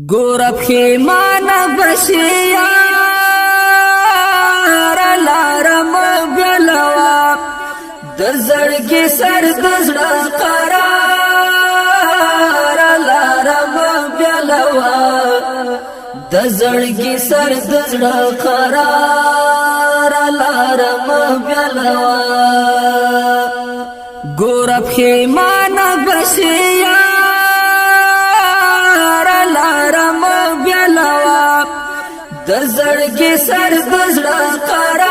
ګور پښیمانه بشي یار لارم بلوا د زړګي سر د زړه قرار لارم بلوا د زړګي سر د زړه قرار لارم بلوا ګور پښیمانه بشي د زړګي سر د زړه قرار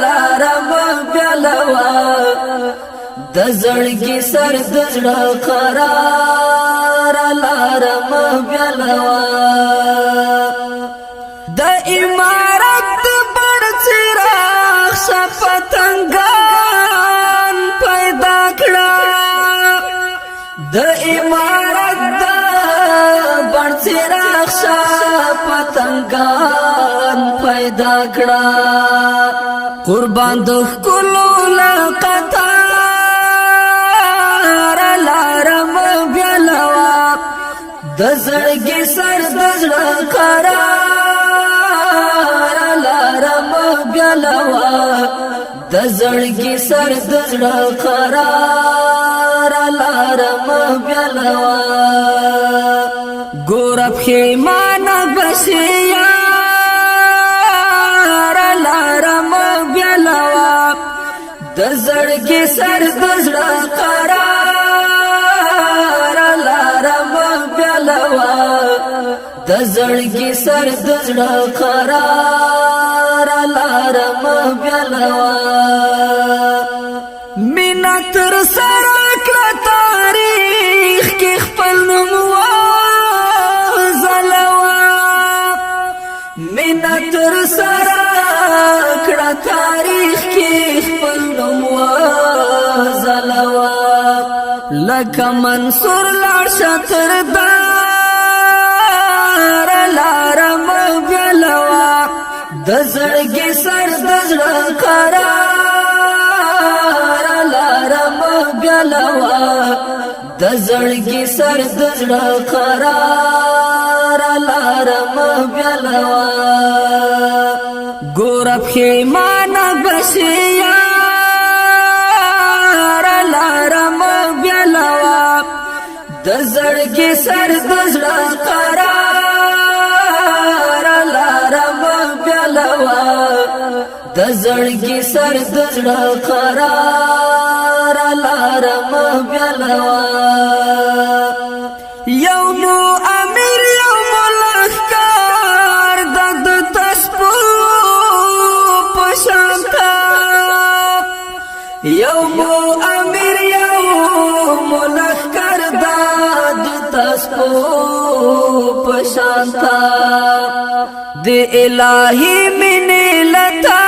لارم بلوا د زړګي سر د زړه قرار لارم بلوا د امارت بڑ چراغ شپتنګان پیدا کړه د امارت بڑ چراغ پتنگان پیدا کړه قربان د کلو لقطار لارم بلوا د زړګي سر د زړه قرار لارم بلوا د زړګي سر د زړه قرار لارم بلوا ګور پښیمانه بشي یار لارم بلوا د زړګي سر د زړه قرار لارم بلوا د زړګي سر د زړه قرار لارم بلوا مینا تر سره کړه تاریخ کې خپل نوم مینا تر سره کړه تاریخ کې خپل نوم وځلوا لکه منصور لاړ شتر دار لارم بلوا د زړګي سر د زړه قرار لارم بلوا د زړګي سر د زړه قرار لارم بلوا ګور پښیمانه بشي یار لارم بلوا د زړګي سر د زړه قرار لارم بلوا د زړګي سر د زړه قرار لارم بلوا یوم امیر یوم لخکار د تسپو پشانتا یوم امیر یوم لخکار د تسپو پشانتا د الہی من لتا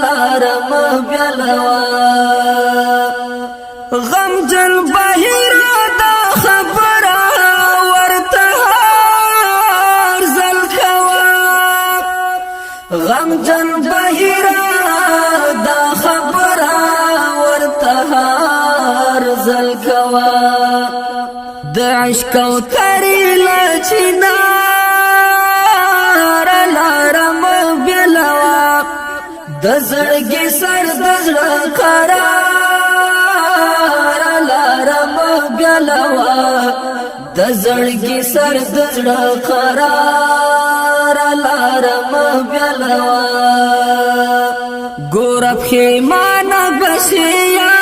لارم بیلوا غم جن بهیرا دا خبره ورته هر زل کوا غم جن بهیرا دا خبره ورته هر زل کوا د عشق او تری لچنا لارم بیلوا د زړګي سر د زړه قرار لارم بیلوا د زړګي سر د زړه قرار لارم بیلوا ګور په مان بشیا